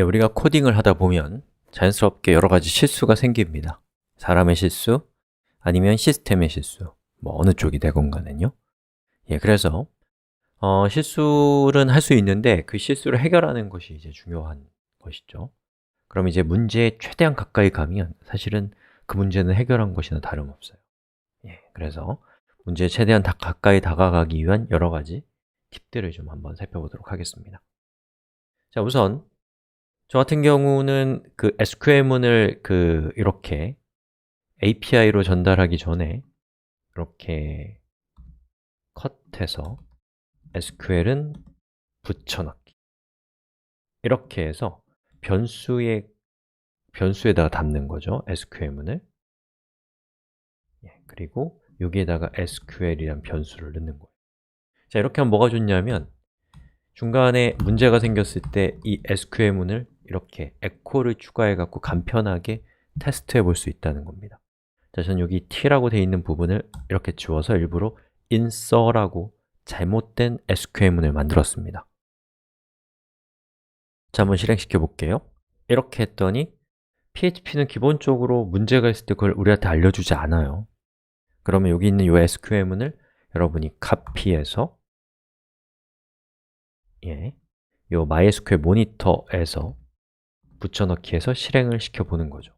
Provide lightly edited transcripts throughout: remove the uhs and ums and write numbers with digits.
우리가 코딩을 하다 보면 자연스럽게 여러 가지 실수가 생깁니다. 사람의 실수, 아니면 시스템의 실수, 어느 쪽이 되건 간에요. 그래서 실수는 할 수 있는데 그 실수를 해결하는 것이 이제 중요한 것이죠. 그럼 이제 문제에 최대한 가까이 가면 사실은 그 문제는 해결한 것이나 다름없어요. 그래서 문제에 최대한 가까이 다가가기 위한 여러 가지 팁들을 좀 한번 살펴보도록 하겠습니다. 자, 우선 저 같은 경우는 그 SQL문을 이렇게 API로 전달하기 전에 이렇게 컷해서 SQL은 붙여넣기 이렇게 해서 변수에다가 담는 거죠, SQL문을. 그리고 여기에다가 SQL이란 변수를 넣는 거예요. 자, 이렇게 하면 뭐가 좋냐면 중간에 문제가 생겼을 때 이 SQL문을 이렇게 에코를 추가해 갖고 간편하게 테스트해 볼 수 있다는 겁니다. 자, 저는 여기 t라고 되어 있는 부분을 이렇게 지워서 일부러 insert라고 잘못된 SQL문을 만들었습니다. 자, 한번 실행시켜 볼게요. 이렇게 했더니 PHP는 기본적으로 문제가 있을 때 그걸 우리한테 알려주지 않아요. 그러면 여기 있는 이 SQL문을 여러분이 카피해서 이 MySQL 모니터에서 붙여넣기해서 실행을 시켜보는 거죠.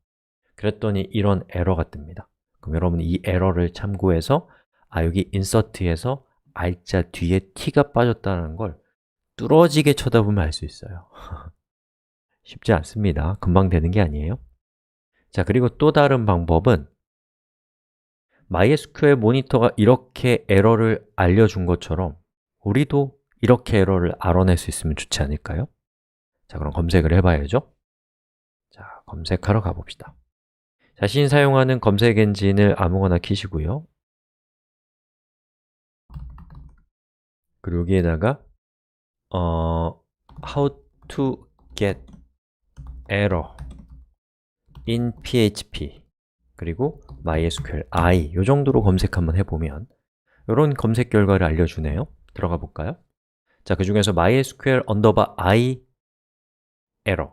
그랬더니 이런 에러가 뜹니다. 그럼 여러분이 이 에러를 참고해서 여기 insert에서 알자 뒤에 t가 빠졌다는 걸 뚫어지게 쳐다보면 알 수 있어요. 쉽지 않습니다. 금방 되는 게 아니에요. 자, 그리고 또 다른 방법은 MySQL 모니터가 이렇게 에러를 알려준 것처럼 우리도 이렇게 에러를 알아낼 수 있으면 좋지 않을까요? 자, 그럼 검색을 해봐야죠. 자, 검색하러 가봅시다. 자신이 사용하는 검색 엔진을 아무거나 키시고요. 그리고 여기에다가 How to get error in PHP 그리고 MySQL i 이 정도로 검색 한번 해보면 이런 검색 결과를 알려주네요. 들어가 볼까요? 자, 그 중에서 MySQL _i error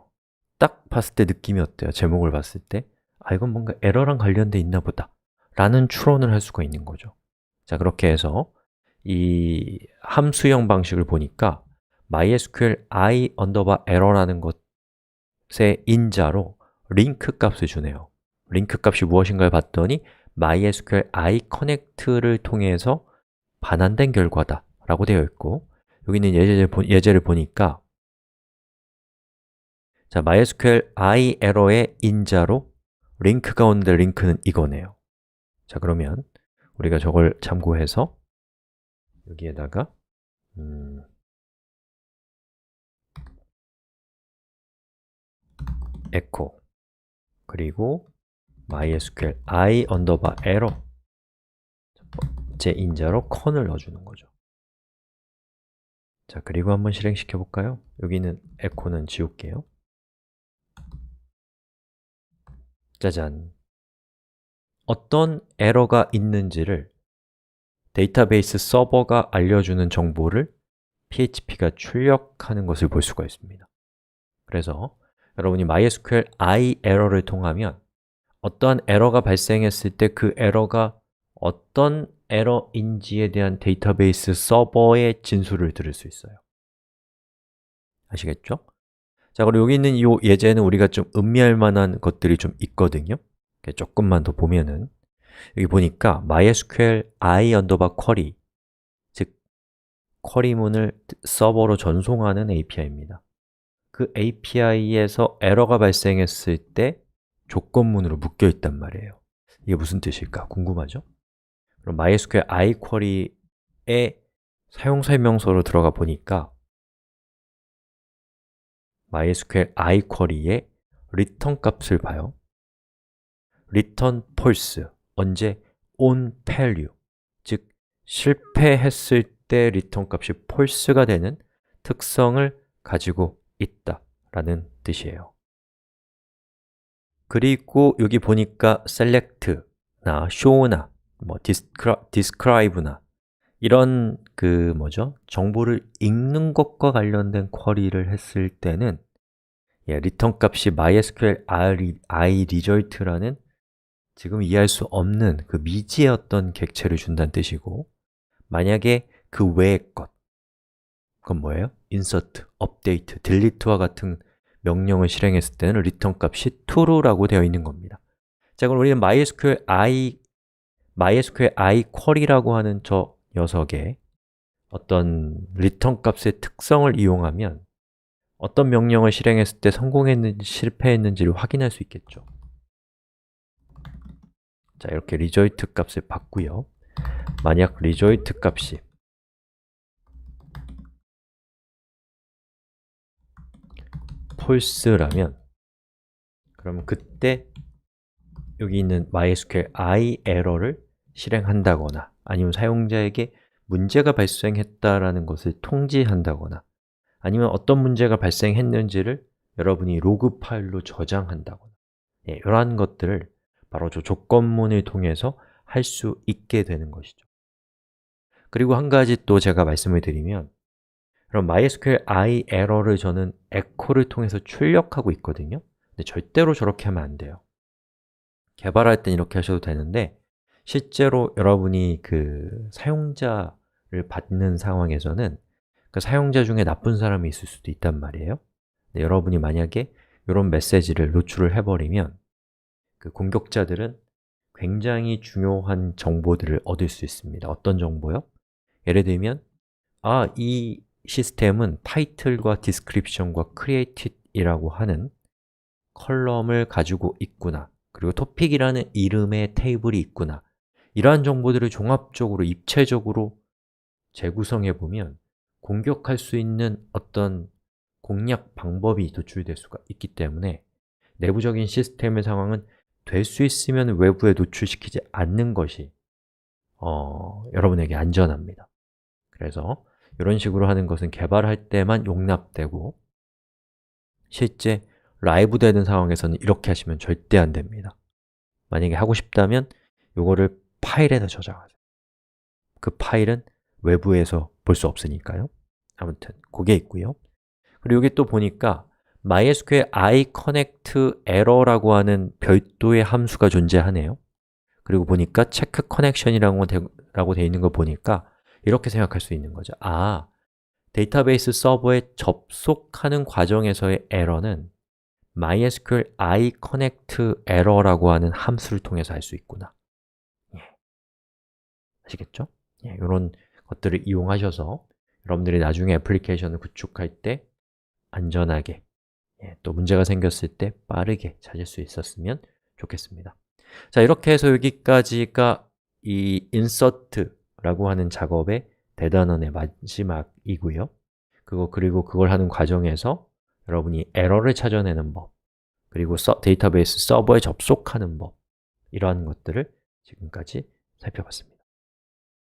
딱 봤을 때 느낌이 어때요? 제목을 봤을 때 이건 뭔가 에러랑 관련돼 있나 보다 라는 추론을 할 수가 있는 거죠. 자, 그렇게 해서 이 함수형 방식을 보니까 MySQL i _error라는 것의 인자로 링크 값을 주네요. 링크 값이 무엇인가를 봤더니 MySQL i connect를 통해서 반환된 결과다 라고 되어 있고 여기 있는 예제를 보니까 자, MySQL i 에러의 인자로 링크가 오는데 링크는 이거네요. 자, 그러면 우리가 저걸 참고해서 여기에다가 echo 그리고 MySQL i _error 첫 번째 인자로 con을 넣어주는 거죠. 자, 그리고 한번 실행시켜 볼까요? 여기는 echo는 지울게요. 짜잔! 어떤 에러가 있는지를 데이터베이스 서버가 알려주는 정보를 PHP가 출력하는 것을 볼 수가 있습니다. 그래서 여러분이 MySQL i 에러를 통하면 어떠한 에러가 발생했을 때 그 에러가 어떤 에러인지에 대한 데이터베이스 서버의 진술을 들을 수 있어요. 아시겠죠? 자, 그리고 여기 있는 이 예제는 우리가 좀 음미할 만한 것들이 좀 있거든요. 조금만 더 보면은 여기 보니까 MySQL i _query 즉 쿼리문을 서버로 전송하는 API입니다. 그 API에서 에러가 발생했을 때 조건문으로 묶여 있단 말이에요. 이게 무슨 뜻일까? 궁금하죠? 그럼 MySQL iQuery의 사용 설명서로 들어가 보니까 MySQL iQuery의 return 값을 봐요. return false, 언제? on failure, 즉 실패했을 때 return 값이 false가 되는 특성을 가지고 있다라는 뜻이에요. 그리고 여기 보니까 select나 show나 describe나 이런 정보를 읽는 것과 관련된 쿼리를 했을 때는 return 값이 MySQL I result라는 지금 이해할 수 없는 그 미지의 어떤 객체를 준다는 뜻이고, 만약에 그 외의 것, 그건 뭐예요? insert, update, delete와 같은 명령을 실행했을 때는 return 값이 true라고 되어 있는 겁니다. 자, 그럼 우리는 MySQL I query라고 하는 저 녀석의 어떤 return 값의 특성을 이용하면 어떤 명령을 실행했을 때 성공했는지 실패했는지를 확인할 수 있겠죠. 자, 이렇게 result 값을 받고요. 만약 result 값이 false라면 그럼 그때 여기 있는 MySQL I error를 실행한다거나 아니면 사용자에게 문제가 발생했다라는 것을 통지한다거나 아니면 어떤 문제가 발생했는지를 여러분이 로그 파일로 저장한다거나 이러한 것들을 바로 저 조건문을 통해서 할 수 있게 되는 것이죠. 그리고 한 가지 또 제가 말씀을 드리면 그럼 MySQL I error를 저는 echo를 통해서 출력하고 있거든요. 근데 절대로 저렇게 하면 안 돼요. 개발할 땐 이렇게 하셔도 되는데 실제로 여러분이 그 사용자를 받는 상황에서는 그 사용자 중에 나쁜 사람이 있을 수도 있단 말이에요. 근데 여러분이 만약에 이런 메시지를 노출을 해버리면 그 공격자들은 굉장히 중요한 정보들을 얻을 수 있습니다. 어떤 정보요? 예를 들면 이 시스템은 title과 description과 created이라고 하는 컬럼을 가지고 있구나, 그리고 topic이라는 이름의 테이블이 있구나, 이러한 정보들을 종합적으로, 입체적으로 재구성해 보면 공격할 수 있는 어떤 공략 방법이 노출될 수가 있기 때문에 내부적인 시스템의 상황은 될 수 있으면 외부에 노출시키지 않는 것이 여러분에게 안전합니다. 그래서 이런 식으로 하는 것은 개발할 때만 용납되고 실제 라이브 되는 상황에서는 이렇게 하시면 절대 안 됩니다. 만약에 하고 싶다면 이거를 파일에다 저장하세요. 그 파일은 외부에서 볼 수 없으니까요. 아무튼 그게 있고요. 그리고 여기 또 보니까 MySQL I connect error라고 하는 별도의 함수가 존재하네요. 그리고 보니까 check connection이라고 되어 있는 거 보니까 이렇게 생각할 수 있는 거죠. 데이터베이스 서버에 접속하는 과정에서의 에러는 MySQL I connect error라고 하는 함수를 통해서 할 수 있구나. 아시겠죠? 이런 것들을 이용하셔서 여러분들이 나중에 애플리케이션을 구축할 때 안전하게, 또 문제가 생겼을 때 빠르게 찾을 수 있었으면 좋겠습니다. 자, 이렇게 해서 여기까지가 이 insert라고 하는 작업의 대단원의 마지막이고요. 그리고 그걸 하는 과정에서 여러분이 에러를 찾아내는 법, 그리고 데이터베이스 서버에 접속하는 법, 이러한 것들을 지금까지 살펴봤습니다.